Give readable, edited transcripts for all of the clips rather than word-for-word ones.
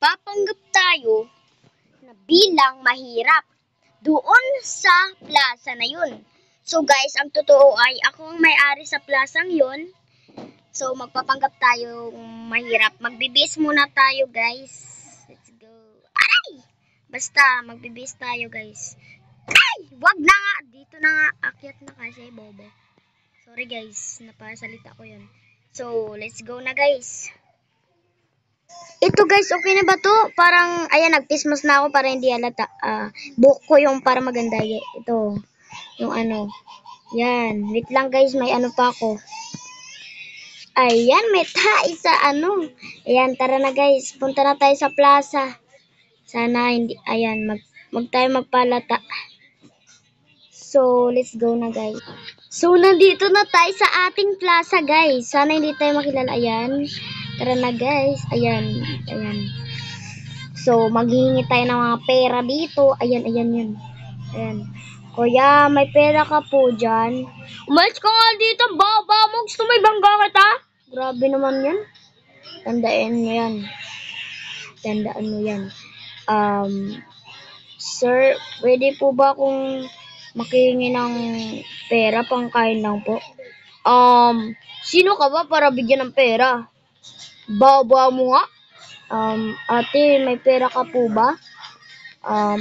magpapanggap tayo na bilang mahirap doon sa plaza na yun. So guys, ang totoo ay ako ang may-ari sa plasang yun. So magpapanggap tayo mahirap. Magbibis muna tayo guys. Let's go. Aray! Basta magbibis tayo guys. Ay! Wag na nga! Dito na nga. Akyat na kasi bobo. Sorry guys, napasalita ko yun. So let's go na guys. Ito guys, okay na ba to? Parang, ayan, nagpismas na ako para hindi halata. Buhok ko yung para maganda. Ito, yung ano. Yan, wait lang guys, may ano pa ako. Ayan, may tayo sa ano. Ayan, tara na guys, punta na tayo sa plaza. Sana hindi, ayan, tayo magpalata. So, let's go na guys. So, nandito na tayo sa ating plaza guys. Sana hindi tayo makilala. Ayan. Tara na guys. Ayan. Ayan. So, maghihingi tayo ng mga pera dito. Ayan, ayan, yan. Ayan. Kuya, may pera ka po dyan. Umalis ka nga dito. Baba mo. Gusto may bangga kita? Grabe naman yan. Tandaan mo yan. Tandaan mo yan. Sir, pwede po ba kung makihingi ng pera pang kain lang po? Sino ka ba para bigyan ng pera? Baba mo nga. Ate, may pera ka po ba?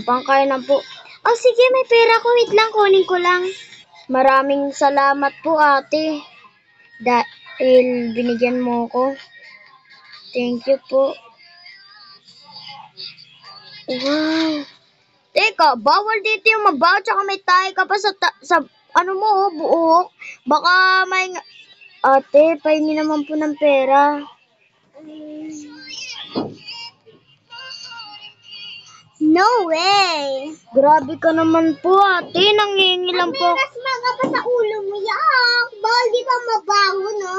Pangkain lang po. Oh, sige, may pera ko. Wait lang, kunin ko lang. Maraming salamat po, ate. Dahil binigyan mo ko. Thank you po. Wow. Teka, bawal dito yung mabaw, tsaka may tayo ka pa sa ano mo, buhok. Baka may... Ate, pahingi naman po ng pera. No way! Grabe ka naman po, ate. Nangingi lang po. Mas maga pa sa ulo mo, yak. Bawal di ba mabaho, no?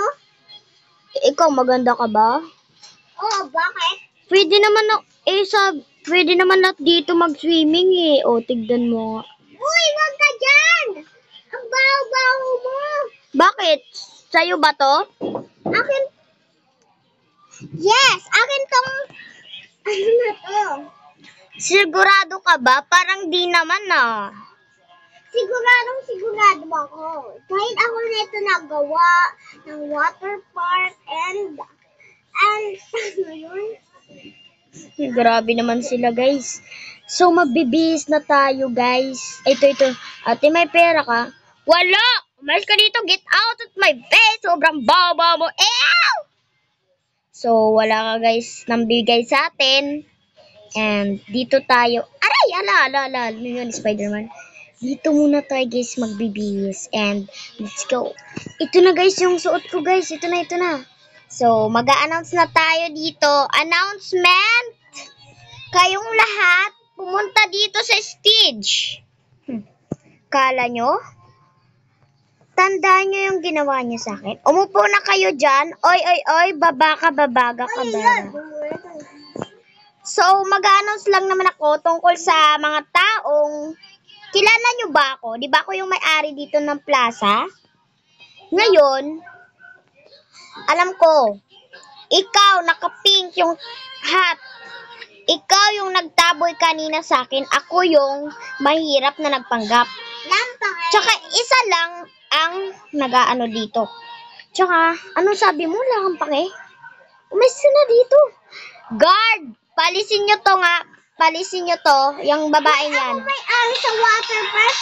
Ikaw, maganda ka ba? Oo, bakit? Pwede naman dito mag-swimming eh. O, tignan mo. Uy, wag ka dyan! Ang baho-baho mo. Bakit? Sa'yo ba to? Akin. Yes, akin tong... Ano na to? Sigurado ka ba? Parang di naman ah. Sigurado ako. Kahit ako nito nagawa ng water park and ano yun? Grabe naman sila guys. So magbibihis na tayo guys. Ito. Ate, may pera ka? Wala! Umalis ka dito. Get out of my face. Sobrang baba mo. Ew! So wala ka guys nang bigay sa atin. And dito tayo. Aray! Ala. Ano yun, Spider-Man? Dito muna tayo guys magbibihis. And let's go. Ito na guys yung suot ko guys. Ito na. So mag-a-announce na tayo dito. Announcement! Kayong lahat pumunta dito sa stage. Kala nyo? Tandaan nyo yung ginawa nyo sa akin. Umupo na kayo dyan. Oy, babaga ka ba? So, mag-announce lang naman ako tungkol sa mga taong kilala nyo ba ako? Di ba ako yung may-ari dito ng plaza? Ngayon, alam ko, ikaw naka-pink yung hat. Ikaw yung nagtaboy kanina sa akin. Ako yung mahirap na nagpanggap. Tsaka isa lang ang nag-aano dito. Tsaka, anong sabi mo? Lang ang pake? Umalis na dito. Guard! Palisin nyo to nga. Palisin nyo to. Yung babae niyan. Ako may-ari sa water park.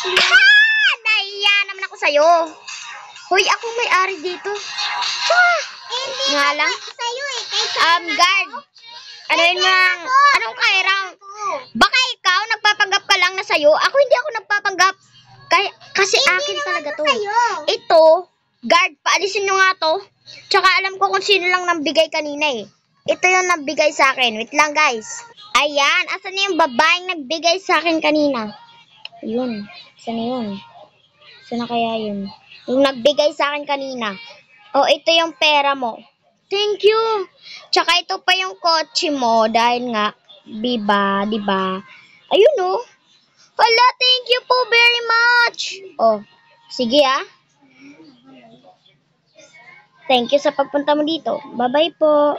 Nahiya naman ako sa'yo. Hoy, ako may-ari dito. Nga lang. Guard. Anong kairang? Baka ikaw, nagpapanggap ka lang na sa'yo. Ako hindi ako nagpapanggap. Kasi akin talaga to. Ito, guard, paalisin nyo nga to. Tsaka alam ko kung sino lang nambigay kanina eh. Ito yung nagbigay sa akin. Wait lang guys. Ayan, asan na yung babaeng nagbigay sa akin kanina? Yun, asan na yun? Saan na kaya yun? Yung nagbigay sa akin kanina. Oh, ito yung pera mo. Thank you. Tsaka ito pa yung kotse mo dahil nga, diba? Ayun oh. Hala, thank you po very much. Oh, sige ah. Thank you sa pagpunta mo dito. Bye-bye po.